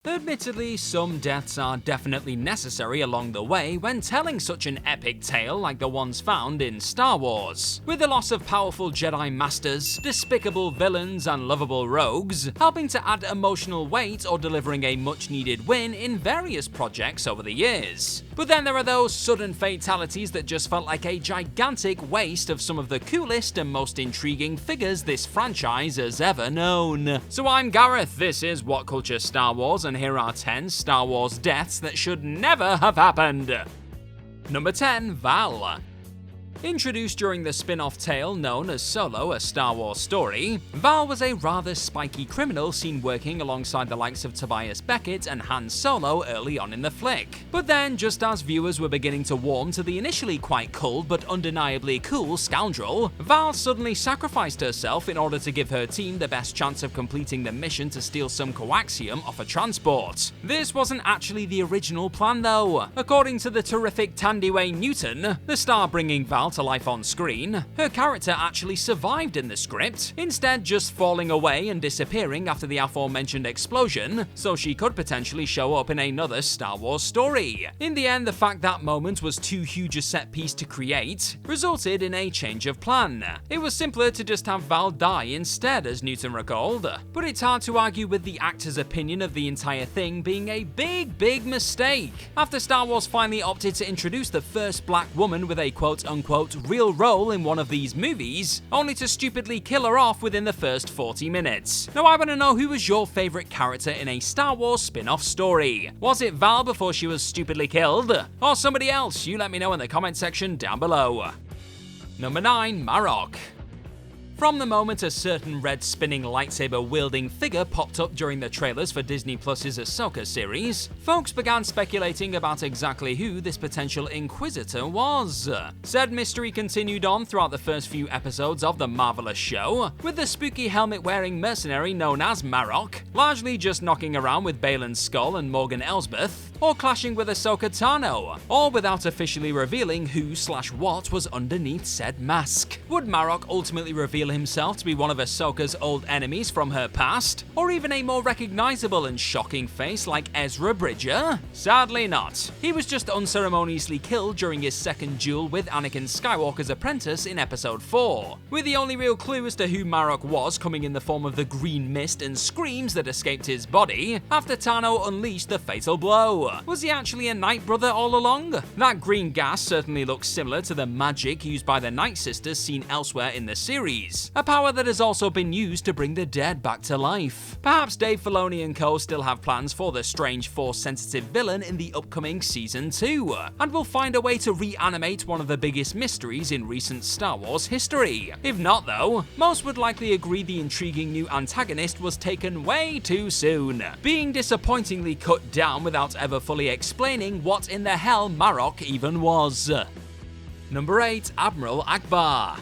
Admittedly, some deaths are definitely necessary along the way when telling such an epic tale like the ones found in Star Wars, with the loss of powerful Jedi Masters, despicable villains and lovable rogues, helping to add emotional weight or delivering a much-needed win in various projects over the years. But then there are those sudden fatalities that just felt like a gigantic waste of some of the coolest and most intriguing figures this franchise has ever known. So I'm Gareth, this is What Culture Star Wars, and here are 10 Star Wars deaths that should never have happened. Number 10. Val. Introduced during the spin-off tale known as Solo: A Star Wars Story, Val was a rather spiky criminal seen working alongside the likes of Tobias Beckett and Han Solo early on in the flick. But then, just as viewers were beginning to warm to the initially quite cold but undeniably cool scoundrel, Val suddenly sacrificed herself in order to give her team the best chance of completing the mission to steal some coaxium off a transport. This wasn't actually the original plan though. According to the terrific Tandiwe Newton, the star bringing Val to life on screen, her character actually survived in the script, instead just falling away and disappearing after the aforementioned explosion, so she could potentially show up in another Star Wars story. In the end, the fact that moment was too huge a set piece to create resulted in a change of plan. It was simpler to just have Val die instead, as Newton recalled, but it's hard to argue with the actor's opinion of the entire thing being a big mistake. After Star Wars finally opted to introduce the first black woman with a quote-unquote real role in one of these movies, only to stupidly kill her off within the first 40 minutes. Now I want to know, who was your favourite character in a Star Wars spin-off story? Was it Val before she was stupidly killed? Or somebody else? You let me know in the comment section down below. Number 9. Marok. From the moment a certain red spinning lightsaber-wielding figure popped up during the trailers for Disney Plus's Ahsoka series, folks began speculating about exactly who this potential Inquisitor was. Said mystery continued on throughout the first few episodes of the marvelous show, with the spooky helmet-wearing mercenary known as Marok largely just knocking around with Baylan Skoll and Morgan Elsbeth, or clashing with Ahsoka Tano, all without officially revealing who/what was underneath said mask. Would Marok ultimately reveal himself to be one of Ahsoka's old enemies from her past, or even a more recognizable and shocking face like Ezra Bridger? Sadly not. He was just unceremoniously killed during his second duel with Anakin Skywalker's apprentice in episode 4, with the only real clue as to who Marok was coming in the form of the green mist and screams that escaped his body after Tano unleashed the fatal blow. Was he actually a Night Brother all along? That green gas certainly looks similar to the magic used by the Night Sisters seen elsewhere in the series, a power that has also been used to bring the dead back to life. Perhaps Dave Filoni and co still have plans for the strange Force-sensitive villain in the upcoming Season 2, and will find a way to reanimate one of the biggest mysteries in recent Star Wars history. If not though, most would likely agree the intriguing new antagonist was taken way too soon, being disappointingly cut down without ever fully explaining what in the hell Marok even was. Number 8. Admiral Ackbar.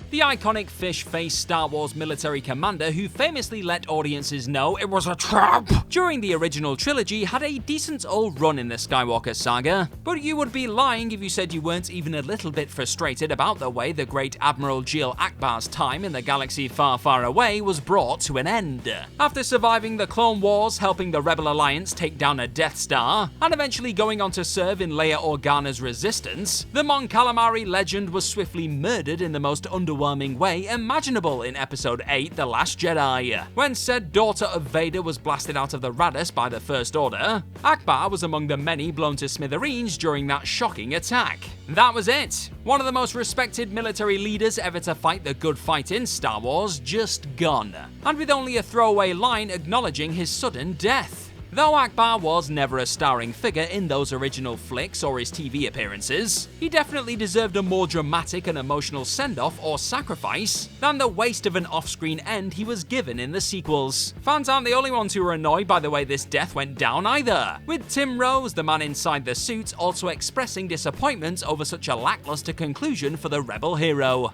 The iconic fish-faced Star Wars military commander who famously let audiences know it was a trap during the original trilogy had a decent old run in the Skywalker saga, but you would be lying if you said you weren't even a little bit frustrated about the way the great Admiral Ackbar's time in the galaxy far away was brought to an end. After surviving the Clone Wars, helping the Rebel Alliance take down a Death Star, and eventually going on to serve in Leia Organa's resistance, the Mon Calamari legend was swiftly murdered in the most underwhelming way imaginable in Episode 8, The Last Jedi. When said daughter of Vader was blasted out of the Raddus by the First Order, Ackbar was among the many blown to smithereens during that shocking attack. That was it. One of the most respected military leaders ever to fight the good fight in Star Wars just gone, and with only a throwaway line acknowledging his sudden death. Though Ackbar was never a starring figure in those original flicks or his TV appearances, he definitely deserved a more dramatic and emotional send-off or sacrifice than the waste of an off-screen end he was given in the sequels. Fans aren't the only ones who were annoyed by the way this death went down either, with Tim Rose, the man inside the suit, also expressing disappointment over such a lackluster conclusion for the rebel hero.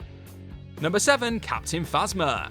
Number 7. Captain Phasma.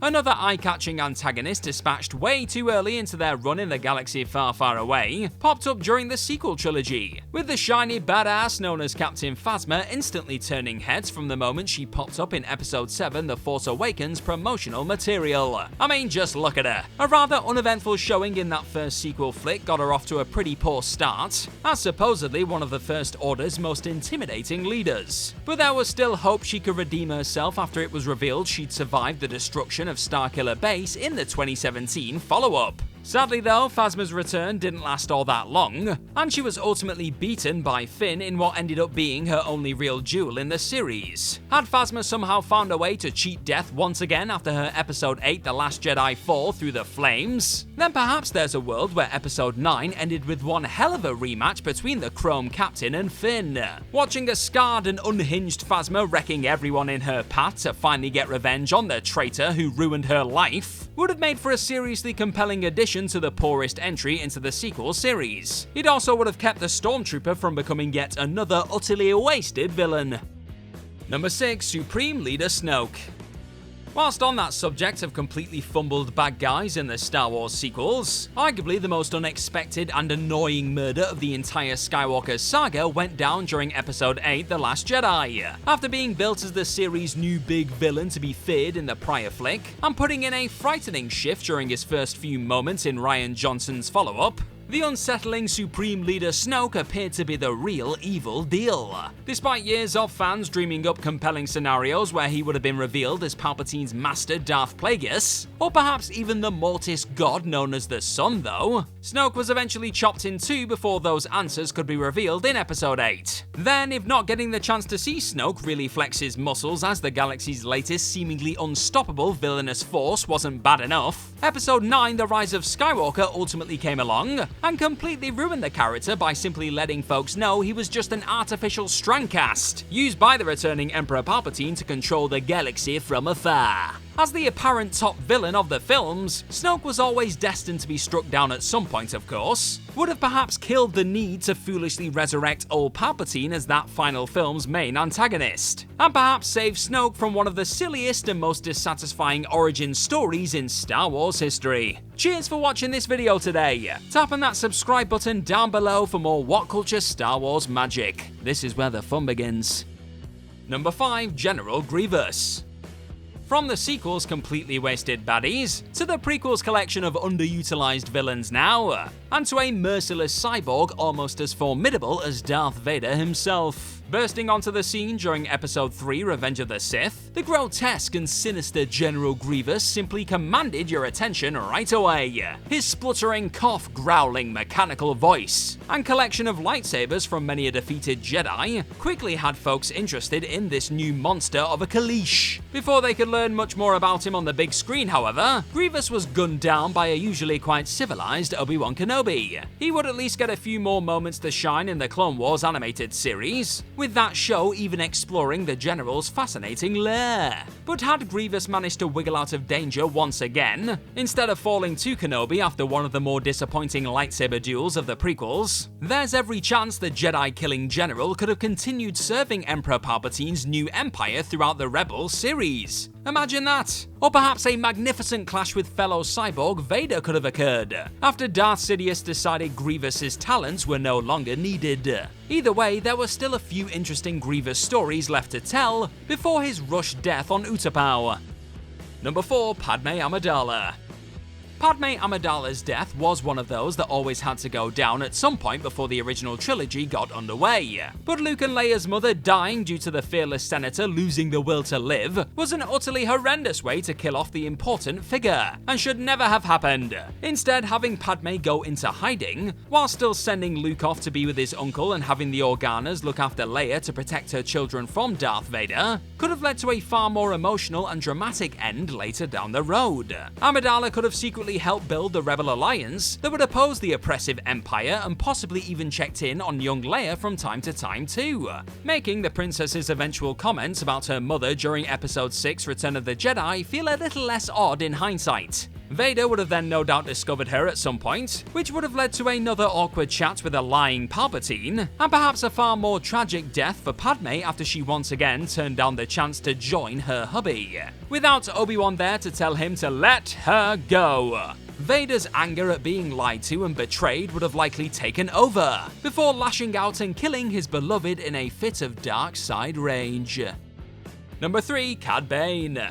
another eye-catching antagonist dispatched way too early into their run in the galaxy far, far away, popped up during the sequel trilogy, with the shiny badass known as Captain Faesma instantly turning heads from the moment she popped up in Episode 7 The Force Awakens promotional material. I mean, just look at her. A rather uneventful showing in that first sequel flick got her off to a pretty poor start, as supposedly one of the First Order's most intimidating leaders. But there was still hope she could redeem herself after it was revealed she'd survived the destruction of Starkiller Base in the 2017 follow-up. Sadly though, Phasma's return didn't last all that long, and she was ultimately beaten by Finn in what ended up being her only real duel in the series. Had Phasma somehow found a way to cheat death once again after her Episode 8 The Last Jedi fall through the flames, then perhaps there's a world where Episode 9 ended with one hell of a rematch between the Chrome Captain and Finn. Watching a scarred and unhinged Phasma wrecking everyone in her path to finally get revenge on the traitor who ruined her life would have made for a seriously compelling addition to the poorest entry into the sequel series. It also would have kept the Stormtrooper from becoming yet another utterly wasted villain. Number 6. Supreme Leader Snoke. Whilst on that subject of completely fumbled bad guys in the Star Wars sequels, arguably the most unexpected and annoying murder of the entire Skywalker saga went down during Episode 8 The Last Jedi. After being built as the series' new big villain to be feared in the prior flick, and putting in a frightening shift during his first few moments in Rian Johnson's follow-up, the unsettling Supreme Leader Snoke appeared to be the real evil deal. Despite years of fans dreaming up compelling scenarios where he would have been revealed as Palpatine's master Darth Plagueis, or perhaps even the Mortis god known as the Sun though, Snoke was eventually chopped in two before those answers could be revealed in Episode 8. Then, if not getting the chance to see Snoke really flex his muscles as the galaxy's latest seemingly unstoppable villainous force wasn't bad enough, Episode 9 The Rise of Skywalker ultimately came along, and completely ruined the character by simply letting folks know he was just an artificial strangcast, used by the returning Emperor Palpatine to control the galaxy from afar. As the apparent top villain of the films, Snoke was always destined to be struck down at some point, of course, would have perhaps killed the need to foolishly resurrect old Palpatine as that final film's main antagonist, and perhaps save Snoke from one of the silliest and most dissatisfying origin stories in Star Wars history. Cheers for watching this video today. Tap on that subscribe button down below for more What Culture Star Wars magic. This is where the fun begins. Number 5. General Grievous. From the sequel's completely wasted baddies, to the prequel's collection of underutilized villains now, and to a merciless cyborg almost as formidable as Darth Vader himself. Bursting onto the scene during Episode 3 Revenge of the Sith, the grotesque and sinister General Grievous simply commanded your attention right away. His spluttering, cough-growling mechanical voice, and collection of lightsabers from many a defeated Jedi, quickly had folks interested in this new monster of a Kaleesh. Before they could learn much more about him on the big screen, however, Grievous was gunned down by a usually quite civilized Obi-Wan Kenobi. He would at least get a few more moments to shine in the Clone Wars animated series, with that show even exploring the General's fascinating lair. But had Grievous managed to wiggle out of danger once again, instead of falling to Kenobi after one of the more disappointing lightsaber duels of the prequels, there's every chance the Jedi-killing General could have continued serving Emperor Palpatine's new empire throughout the Rebels series. Imagine that! Or perhaps a magnificent clash with fellow cyborg Vader could have occurred, after Darth Sidious decided Grievous's talents were no longer needed. Either way, there were still a few interesting Grievous stories left to tell before his rushed death on Utapau. Number 4. Padme Amidala. Padme Amidala's death was one of those that always had to go down at some point before the original trilogy got underway. But Luke and Leia's mother dying due to the fearless senator losing the will to live was an utterly horrendous way to kill off the important figure, and should never have happened. Instead, having Padme go into hiding, while still sending Luke off to be with his uncle and having the Organas look after Leia to protect her children from Darth Vader, could have led to a far more emotional and dramatic end later down the road. Amidala could have secretly helped build the Rebel Alliance that would oppose the oppressive Empire, and possibly even checked in on young Leia from time to time too, making the princess's eventual comments about her mother during Episode 6 Return of the Jedi feel a little less odd in hindsight. Vader would have then no doubt discovered her at some point, which would have led to another awkward chat with a lying Palpatine, and perhaps a far more tragic death for Padme after she once again turned down the chance to join her hubby, without Obi-Wan there to tell him to let her go. Vader's anger at being lied to and betrayed would have likely taken over, before lashing out and killing his beloved in a fit of dark side rage. Number 3. CAD Bane.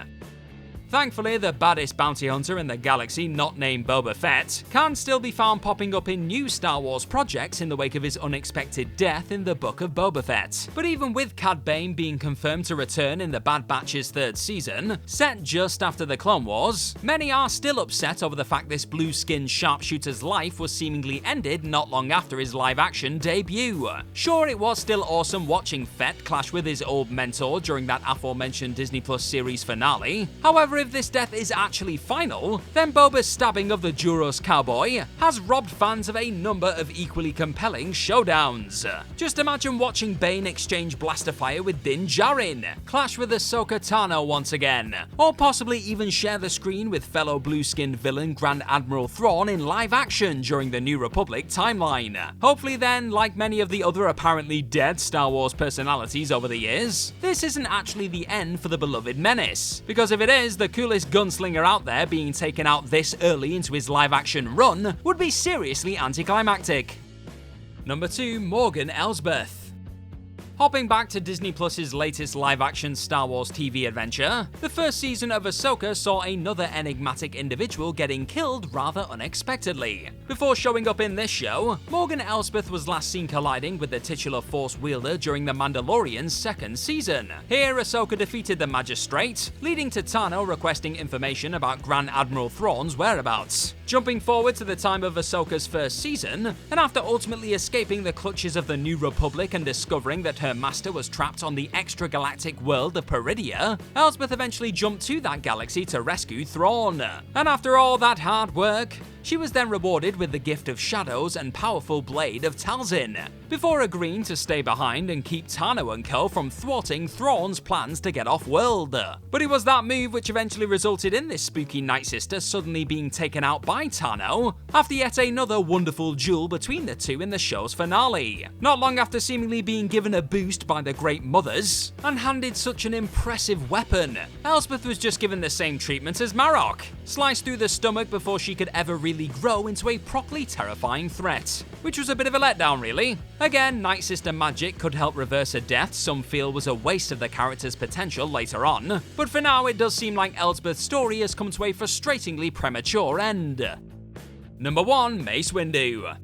Thankfully, the baddest bounty hunter in the galaxy not named Boba Fett can still be found popping up in new Star Wars projects in the wake of his unexpected death in the Book of Boba Fett. But even with CAD Bane being confirmed to return in the Bad Batch's 3rd season, set just after the Clone Wars, many are still upset over the fact this blue-skinned sharpshooter's life was seemingly ended not long after his live-action debut. Sure, it was still awesome watching Fett clash with his old mentor during that aforementioned Disney Plus series finale. However, if this death is actually final, then Boba's stabbing of the Juros cowboy has robbed fans of a number of equally compelling showdowns. Just imagine watching Bane exchange blaster fire with Din Djarin, clash with Ahsoka Tano once again, or possibly even share the screen with fellow blue-skinned villain Grand Admiral Thrawn in live action during the New Republic timeline. Hopefully then, like many of the other apparently dead Star Wars personalities over the years, this isn't actually the end for the beloved menace, because if it is, the coolest gunslinger out there being taken out this early into his live-action run would be seriously anticlimactic. Number 2. Morgan Elsbeth. Hopping back to Disney Plus's latest live-action Star Wars TV adventure, the first season of Ahsoka saw another enigmatic individual getting killed rather unexpectedly. Before showing up in this show, Morgan Elsbeth was last seen colliding with the titular Force wielder during The Mandalorian's 2nd season. Here, Ahsoka defeated the Magistrate, leading to Tano requesting information about Grand Admiral Thrawn's whereabouts. Jumping forward to the time of Ahsoka's 1st season, and after ultimately escaping the clutches of the New Republic and discovering that her master was trapped on the extragalactic world of Peridia, Elsbeth eventually jumped to that galaxy to rescue Thrawn. And after all that hard work, she was then rewarded with the gift of shadows and powerful blade of Talzin, before agreeing to stay behind and keep Tano and co from thwarting Thrawn's plans to get off-world. But it was that move which eventually resulted in this spooky Night Sister suddenly being taken out by Tano, after yet another wonderful duel between the two in the show's finale. Not long after seemingly being given a boost by the Great Mothers, and handed such an impressive weapon, Elsbeth was just given the same treatment as Marok, sliced through the stomach before she could ever really grow into a properly terrifying threat, which was a bit of a letdown really. Again, Night Sister magic could help reverse a death some feel was a waste of the character's potential later on, but for now it does seem like Elsbeth's story has come to a frustratingly premature end. Number 1. Mace Windu.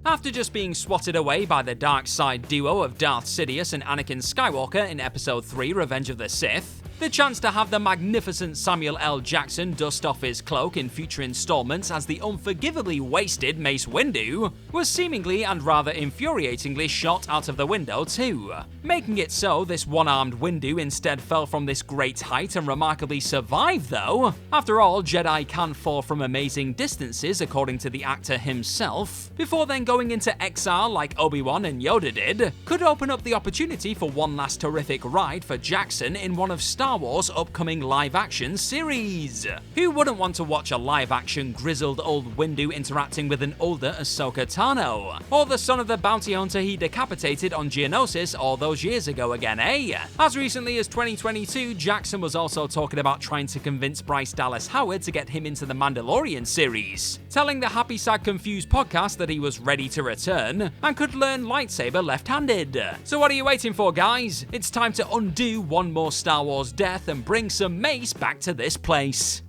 After just being swatted away by the dark side duo of Darth Sidious and Anakin Skywalker in Episode 3 Revenge of the Sith, the chance to have the magnificent Samuel L. Jackson dust off his cloak in future installments as the unforgivably wasted Mace Windu was seemingly and rather infuriatingly shot out of the window too, making it so this one-armed Windu instead fell from this great height and remarkably survived though. After all, Jedi can fall from amazing distances according to the actor himself, before then going into exile like Obi-Wan and Yoda did, could open up the opportunity for one last terrific ride for Jackson in one of Star Wars' upcoming live-action series. Who wouldn't want to watch a live-action grizzled old Windu interacting with an older Ahsoka Tano? Or the son of the bounty hunter he decapitated on Geonosis all those years ago again, eh? As recently as 2022, Jackson was also talking about trying to convince Bryce Dallas Howard to get him into the Mandalorian series, telling the Happy Sad Confused podcast that he was ready to return and could learn lightsaber left-handed. So what are you waiting for, guys? It's time to undo one more Star Wars death and bring some Mace back to this place.